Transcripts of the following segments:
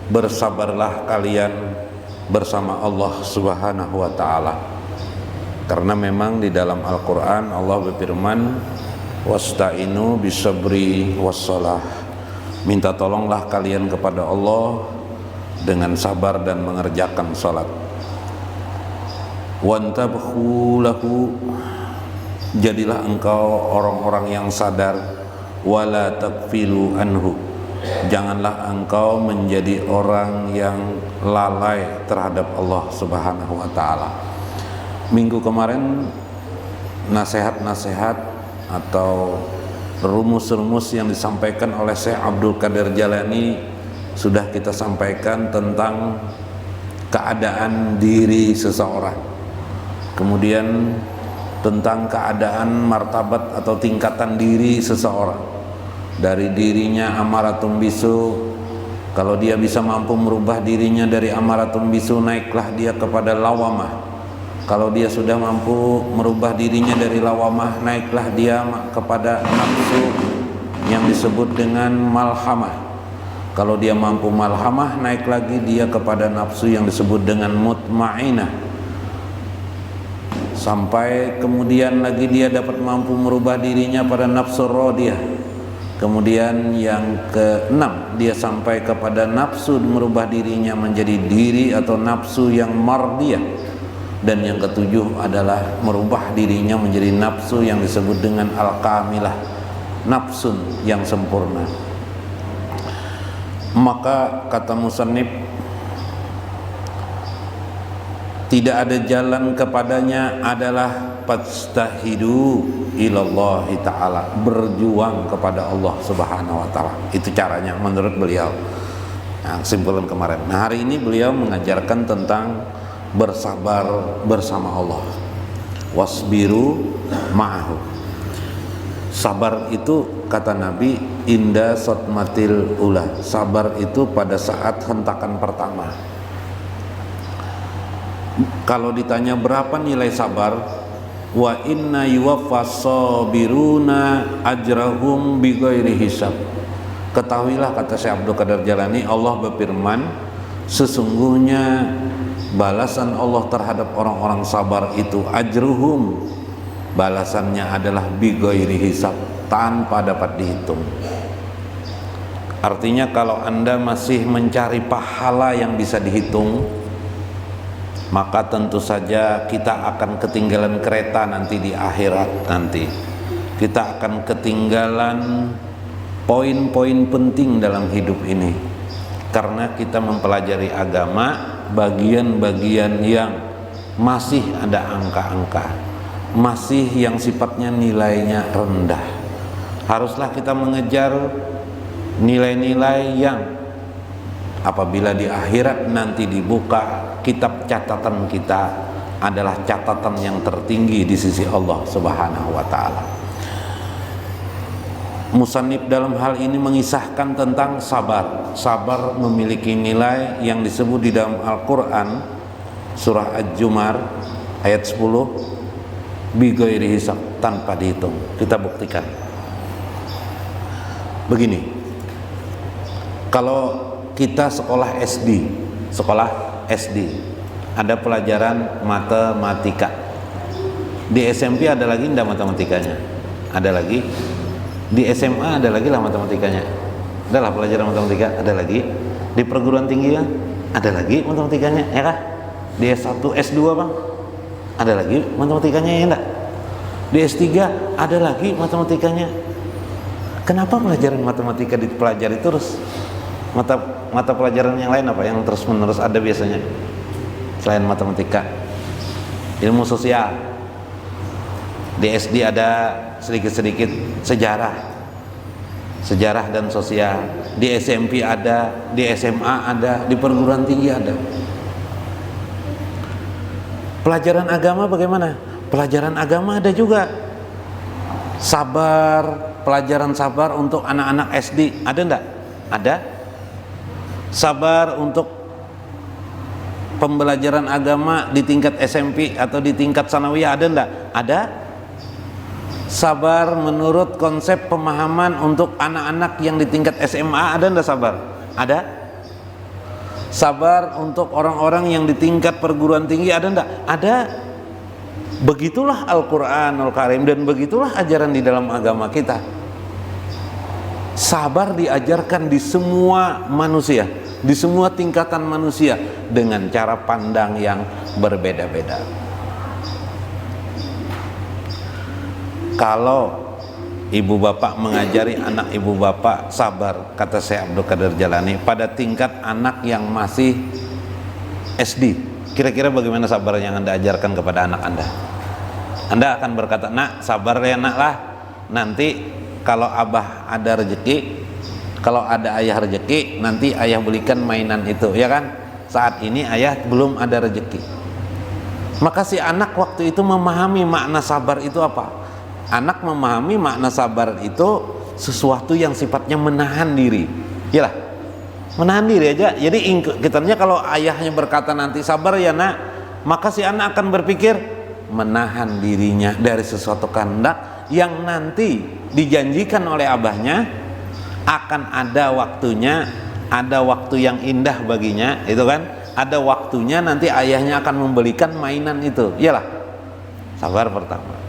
Bersabarlah kalian bersama Allah Subhanahu wa ta'ala. Karena memang di dalam Al-Quran Allah berfirman, wasta'inu bisabri wassalah, minta tolonglah kalian kepada Allah dengan sabar dan mengerjakan salat. Wantabhu lahu, jadilah engkau orang-orang yang sadar. Wala takfilu anhu, janganlah engkau menjadi orang yang lalai terhadap Allah Subhanahu wa ta'ala. Minggu kemarin nasihat-nasihat atau rumus-rumus yang disampaikan oleh Syekh Abdul Qadir Jalani sudah kita sampaikan tentang keadaan diri seseorang, kemudian tentang keadaan martabat atau tingkatan diri seseorang. Dari dirinya amaratum bisu, kalau dia bisa mampu merubah dirinya dari amaratum bisu, naiklah dia kepada lawamah. Kalau dia sudah mampu merubah dirinya dari lawamah, naiklah dia kepada nafsu yang disebut dengan malhamah. Kalau dia mampu malhamah, naik lagi dia kepada nafsu yang disebut dengan mutmainah, sampai kemudian lagi dia dapat mampu merubah dirinya pada nafsu radiyah. Kemudian yang keenam, dia sampai kepada nafsu merubah dirinya menjadi diri atau nafsu yang mardiyah. Dan yang ketujuh adalah merubah dirinya menjadi nafsu yang disebut dengan al-kamilah, nafsun yang sempurna. Maka kata musannif, tidak ada jalan kepadanya adalah fastahidu ilallahi ta'ala, berjuang kepada Allah Subhanahu wa ta'ala. Itu caranya menurut beliau. Nah, kesimpulan kemarin. Nah, hari ini beliau mengajarkan tentang bersabar bersama Allah. Wasbiru ma'ahu. Sabar itu kata Nabi inda sotmatil ula. Sabar itu pada saat hentakan pertama. Kalau ditanya berapa nilai sabar, wa inna yuwaffas sabiruna ajrahum bighairi hisab. Ketahuilah kata Syekh Abdul Qadir Jalani, Allah berfirman, sesungguhnya balasan Allah terhadap orang-orang sabar itu ajruhum, balasannya adalah bighairi hisab, tanpa dapat dihitung. Artinya kalau Anda masih mencari pahala yang bisa dihitung, maka tentu saja kita akan ketinggalan kereta nanti di akhirat. Nanti kita akan ketinggalan poin-poin penting dalam hidup ini, karena kita mempelajari agama bagian-bagian yang masih ada angka-angka, masih yang sifatnya nilainya rendah. Haruslah kita mengejar nilai-nilai yang apabila di akhirat nanti dibuka kitab catatan kita adalah catatan yang tertinggi di sisi Allah Subhanahu wa ta'ala. Musannif dalam hal ini mengisahkan tentang sabar. Sabar memiliki nilai yang disebut di dalam Al-Quran surah Al-Jumar ayat 10, bighairi hisab, tanpa dihitung. Kita buktikan begini. Kalau kita sekolah SD ada pelajaran matematika. Di SMP ada lagi enggak matematikanya? Ada lagi. Di SMA ada lagi lah matematikanya. Adalah pelajaran matematika, ada lagi. Di perguruan tinggi kan ada lagi matematikanya, ya kah? Di S1, S2 Bang, ada lagi matematikanya, ya enggak? Di S3 ada lagi matematikanya. Kenapa pelajaran matematika dipelajari terus? Mata pelajaran yang lain apa yang terus menerus ada biasanya selain matematika? Ilmu sosial. Di SD ada sedikit-sedikit sejarah dan sosial. Di SMP ada, di SMA ada, di perguruan tinggi ada. Pelajaran agama bagaimana? Pelajaran agama ada juga. Sabar, pelajaran sabar untuk anak-anak SD ada enggak? Ada. Sabar untuk pembelajaran agama di tingkat SMP atau di tingkat sanawiyah ada enggak? Ada. Sabar menurut konsep pemahaman untuk anak-anak yang di tingkat SMA ada enggak sabar? Ada. Sabar untuk orang-orang yang di tingkat perguruan tinggi ada enggak? Ada. Begitulah Al-Qur'anul Karim dan begitulah ajaran di dalam agama kita. Sabar diajarkan di semua manusia, di semua tingkatan manusia dengan cara pandang yang berbeda-beda. Kalau ibu bapak mengajari anak ibu bapak sabar, kata Syekh Abdul Qadir Jalani, pada tingkat anak yang masih SD, kira-kira bagaimana sabar yang Anda ajarkan kepada anak Anda? Anda akan berkata, nak sabar ya nak lah, nanti kalau abah ada rezeki, kalau ada ayah rezeki, nanti ayah belikan mainan itu, ya kan? Saat ini ayah belum ada rezeki. Maka si anak waktu itu memahami makna sabar itu apa? Anak memahami makna sabar itu sesuatu yang sifatnya menahan diri. Iyalah, menahan diri aja. Jadi kitanya kalau ayahnya berkata nanti sabar ya nak, maka si anak akan berpikir menahan dirinya dari sesuatu kehendak yang nanti dijanjikan oleh abahnya akan ada waktunya, ada waktu yang indah baginya, itu kan? Ada waktunya nanti ayahnya akan membelikan mainan itu. Iyalah, sabar pertama.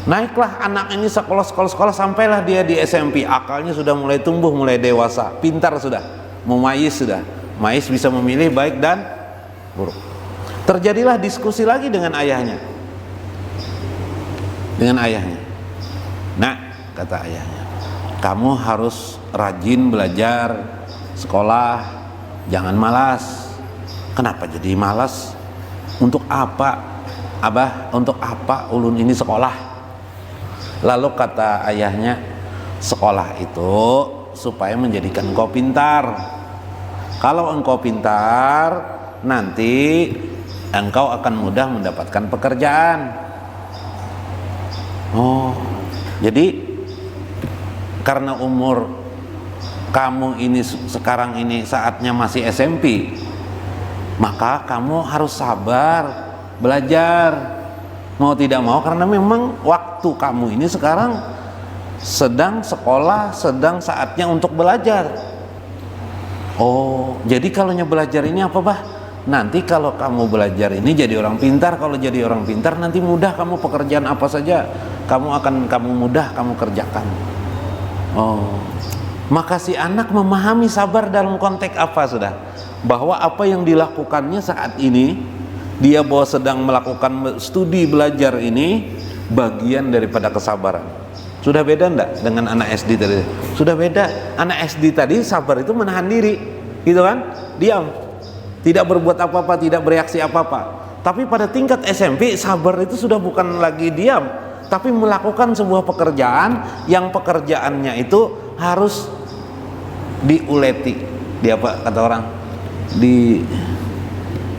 Naiklah anak ini sekolah sampailah dia di SMP, akalnya sudah mulai tumbuh, mulai dewasa, pintar sudah, mumayyiz sudah, mayyiz bisa memilih baik dan buruk. Terjadilah diskusi lagi dengan ayahnya. Nah, kata ayahnya, kamu harus rajin belajar sekolah, jangan malas. Kenapa jadi malas? Untuk apa, abah? Untuk apa ulun ini sekolah? Lalu kata ayahnya, sekolah itu supaya menjadikan engkau pintar. Kalau engkau pintar, nanti engkau akan mudah mendapatkan pekerjaan. Oh, jadi karena umur kamu ini sekarang ini saatnya masih SMP, maka kamu harus sabar belajar. Mau tidak mau, karena memang waktu kamu ini sekarang sedang sekolah, sedang saatnya untuk belajar. Oh, jadi kalau belajar ini apa bah? Nanti kalau kamu belajar ini jadi orang pintar. Kalau jadi orang pintar nanti mudah kamu pekerjaan apa saja kamu mudah kamu kerjakan. Oh, maka si anak memahami sabar dalam konteks apa sudah? Bahwa apa yang dilakukannya saat ini, dia bahwa sedang melakukan studi belajar ini bagian daripada kesabaran. Sudah beda enggak dengan anak SD tadi? Sudah beda. Anak SD tadi sabar itu menahan diri, gitu kan? Diam, tidak berbuat apa-apa, tidak bereaksi apa-apa. Tapi pada tingkat SMP sabar itu sudah bukan lagi diam, tapi melakukan sebuah pekerjaan yang pekerjaannya itu harus diuleti. Dia apa kata orang?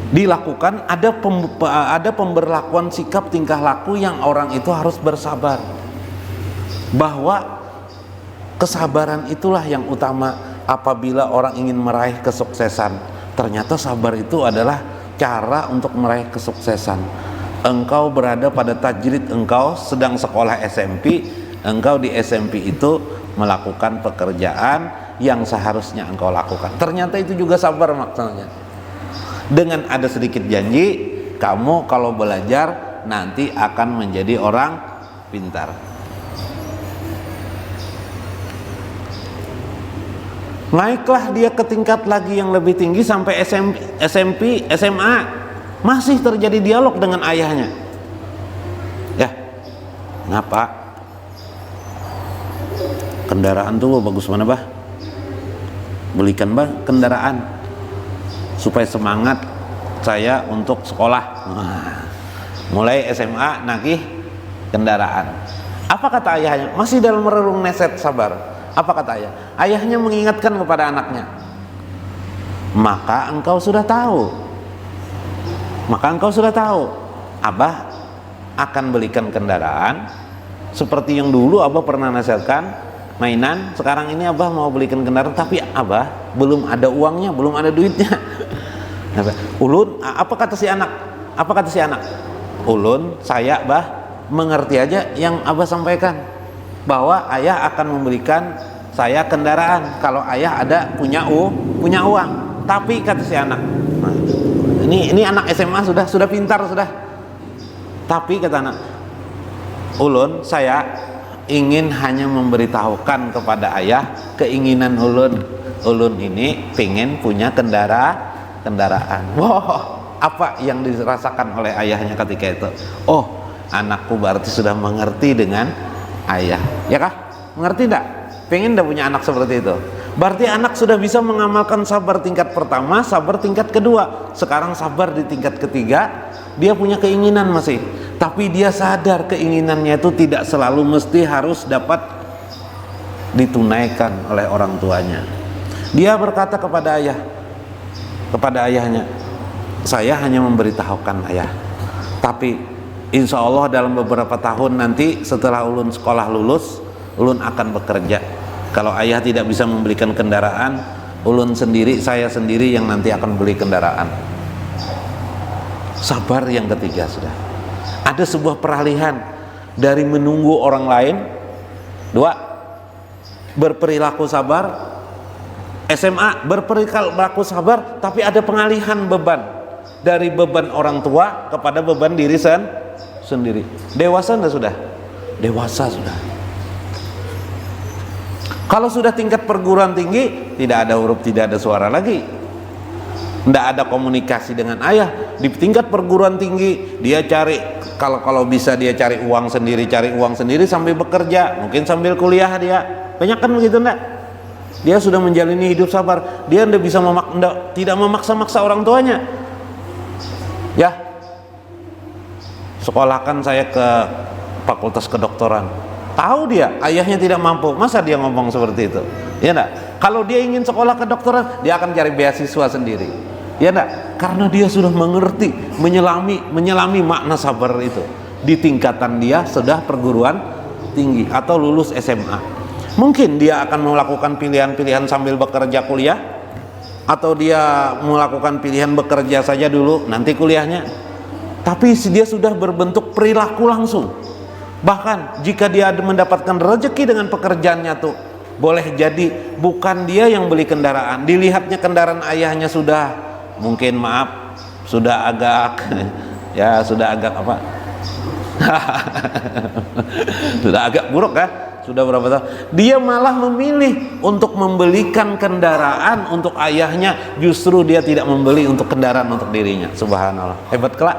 Dilakukan, ada pemberlakuan sikap tingkah laku yang orang itu harus bersabar. Bahwa kesabaran itulah yang utama apabila orang ingin meraih kesuksesan. Ternyata sabar itu adalah cara untuk meraih kesuksesan. Engkau berada pada tajrid, engkau sedang sekolah SMP, engkau di SMP itu melakukan pekerjaan yang seharusnya engkau lakukan. Ternyata itu juga sabar maksudnya. Dengan ada sedikit janji, kamu kalau belajar nanti akan menjadi orang pintar. Naiklah dia ke tingkat lagi yang lebih tinggi sampai SMP, SMA, masih terjadi dialog dengan ayahnya. Ya, ngapa? Kendaraan tuh bagus mana bah? Belikan bah kendaraan supaya semangat saya untuk sekolah. Mulai SMA nagih kendaraan. Apa kata ayahnya? Masih dalam mererung neset sabar. Apa kata ayah? Ayahnya mengingatkan kepada anaknya, maka engkau sudah tahu, abah akan belikan kendaraan seperti yang dulu abah pernah nasihatkan, mainan. Sekarang ini abah mau belikan kendaraan, tapi abah belum ada uangnya, belum ada duitnya. Ulun, apa kata si anak? Ulun, saya bah mengerti aja yang abah sampaikan, bahwa ayah akan memberikan saya kendaraan kalau ayah punya uang. Tapi kata si anak, nah, ini anak SMA sudah pintar sudah. Tapi kata anak, ulun saya ingin hanya memberitahukan kepada ayah keinginan ulun ini pengen punya kendaraan. Wow, apa yang dirasakan oleh ayahnya ketika itu? Oh, anakku berarti sudah mengerti dengan ayah, ya kah? Mengerti enggak? Pengen enggak punya anak seperti itu? Berarti anak sudah bisa mengamalkan sabar tingkat pertama, sabar tingkat kedua. Sekarang sabar di tingkat ketiga. Dia punya keinginan masih, tapi dia sadar keinginannya itu tidak selalu mesti harus dapat ditunaikan oleh orang tuanya. Dia berkata kepada ayahnya, saya hanya memberitahukan ayah, tapi insya Allah dalam beberapa tahun nanti setelah ulun sekolah lulus, ulun akan bekerja. Kalau ayah tidak bisa membelikan kendaraan, ulun sendiri, saya sendiri yang nanti akan beli kendaraan. Sabar yang ketiga sudah. Ada sebuah peralihan dari menunggu orang lain, dua, berperilaku sabar. SMA berperilaku sabar, tapi ada pengalihan beban dari beban orang tua kepada beban diri sendiri. Dewasa enggak sudah? Dewasa sudah. Kalau sudah tingkat perguruan tinggi, tidak ada huruf, tidak ada suara lagi. Tidak ada komunikasi dengan ayah. Di tingkat perguruan tinggi dia cari, kalau bisa dia cari uang sendiri sambil bekerja, mungkin sambil kuliah dia. Banyak kan begitu enggak? Dia sudah menjalani hidup sabar. Dia tidak memaksa-maksa orang tuanya. Ya, sekolahkan saya ke fakultas kedokteran. Tahu dia ayahnya tidak mampu, masa dia ngomong seperti itu? Ya enggak? Kalau dia ingin sekolah kedokteran, dia akan cari beasiswa sendiri. Ya enggak? Karena dia sudah mengerti, menyelami makna sabar itu. Di tingkatan dia sudah perguruan tinggi atau lulus SMA. Mungkin dia akan melakukan pilihan-pilihan sambil bekerja kuliah, atau dia melakukan pilihan bekerja saja dulu, nanti kuliahnya. Tapi dia sudah berbentuk perilaku langsung. Bahkan jika dia mendapatkan rezeki dengan pekerjaannya tuh, boleh jadi bukan dia yang beli kendaraan, dilihatnya kendaraan ayahnya sudah, mungkin maaf, sudah agak ya sudah agak apa sudah agak buruk kan, sudah berapa tahun, dia malah memilih untuk membelikan kendaraan untuk ayahnya, justru dia tidak membeli untuk kendaraan untuk dirinya. Subhanallah, hebat kelak.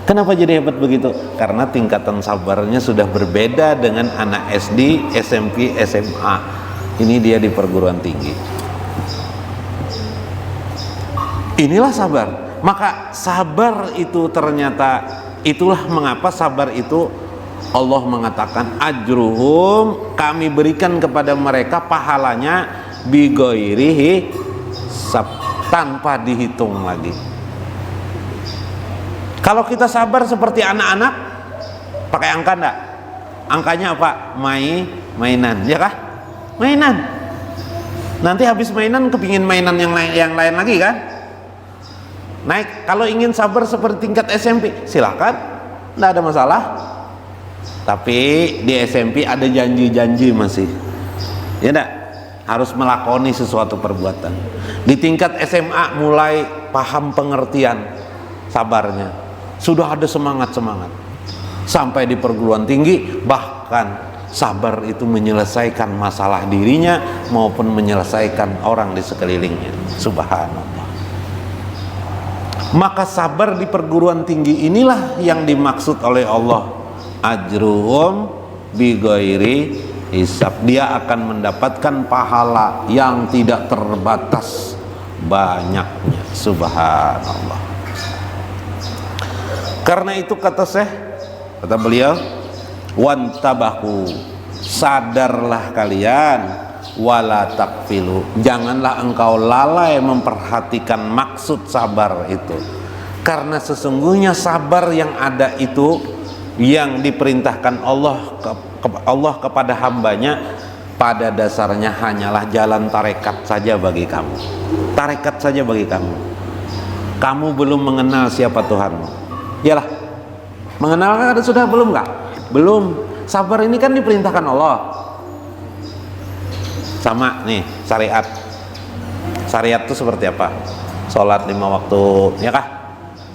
Kenapa jadi hebat begitu? Karena tingkatan sabarnya sudah berbeda dengan anak SD, SMP, SMA. Ini dia di perguruan tinggi. Inilah sabar. Maka sabar itu ternyata, itulah mengapa sabar itu Allah mengatakan ajruhum, kami berikan kepada mereka pahalanya bigoirihi tanpa dihitung lagi. Kalau kita sabar seperti anak-anak, pakai angka enggak? Angkanya apa? Mainan, ya kah? Mainan. Nanti habis mainan kepingin mainan yang lain lagi kan? Naik. Kalau ingin sabar seperti tingkat SMP, silakan, enggak ada masalah. Tapi di SMP ada janji-janji masih, ya enggak? Harus melakoni sesuatu perbuatan. Di tingkat SMA mulai paham pengertian sabarnya. Sudah ada semangat sampai di perguruan tinggi, bahkan sabar itu menyelesaikan masalah dirinya maupun menyelesaikan orang di sekelilingnya. Subhanallah. Maka sabar di perguruan tinggi inilah yang dimaksud oleh Allah, ajruhum bighairi hisab. Dia akan mendapatkan pahala yang tidak terbatas banyaknya. Subhanallah. Karena itu kata beliau, wantabahu, sadarlah kalian, wala takfilu, janganlah engkau lalai memperhatikan maksud sabar itu. Karena sesungguhnya sabar yang ada itu, yang diperintahkan Allah kepada hambanya, pada dasarnya hanyalah jalan tarekat saja bagi kamu. Tarekat saja bagi kamu. Kamu belum mengenal siapa Tuhanmu. Yalah, mengenal kan sudah belum kah? Belum. Sabar ini kan diperintahkan Allah. Sama nih syariat. Syariat itu seperti apa? Sholat 5 waktu, ya kah?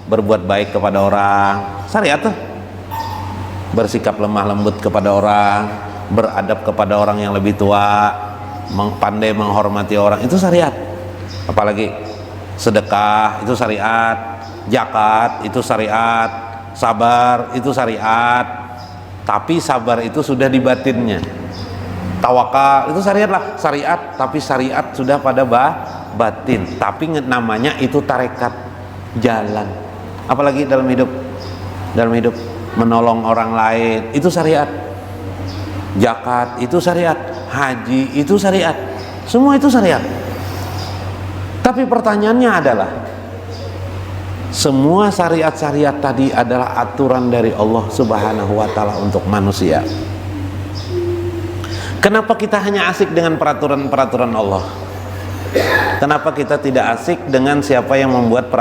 Berbuat baik kepada orang, syariat tuh. Bersikap lemah lembut kepada orang, beradab kepada orang yang lebih tua, pandai menghormati orang, itu syariat. Apalagi sedekah itu syariat, zakat itu syariat, sabar itu syariat. Tapi sabar itu sudah di batinnya. Tawakal itu syariat lah, syariat, tapi syariat sudah pada batin. Tapi namanya itu tarekat, jalan. Apalagi dalam hidup menolong orang lain itu syariat. Zakat itu syariat, haji itu syariat, semua itu syariat. Tapi pertanyaannya adalah, semua syariat-syariat tadi adalah aturan dari Allah Subhanahu wa Ta'ala untuk manusia. Kenapa kita hanya asik dengan peraturan-peraturan Allah? Kenapa kita tidak asik dengan siapa yang membuat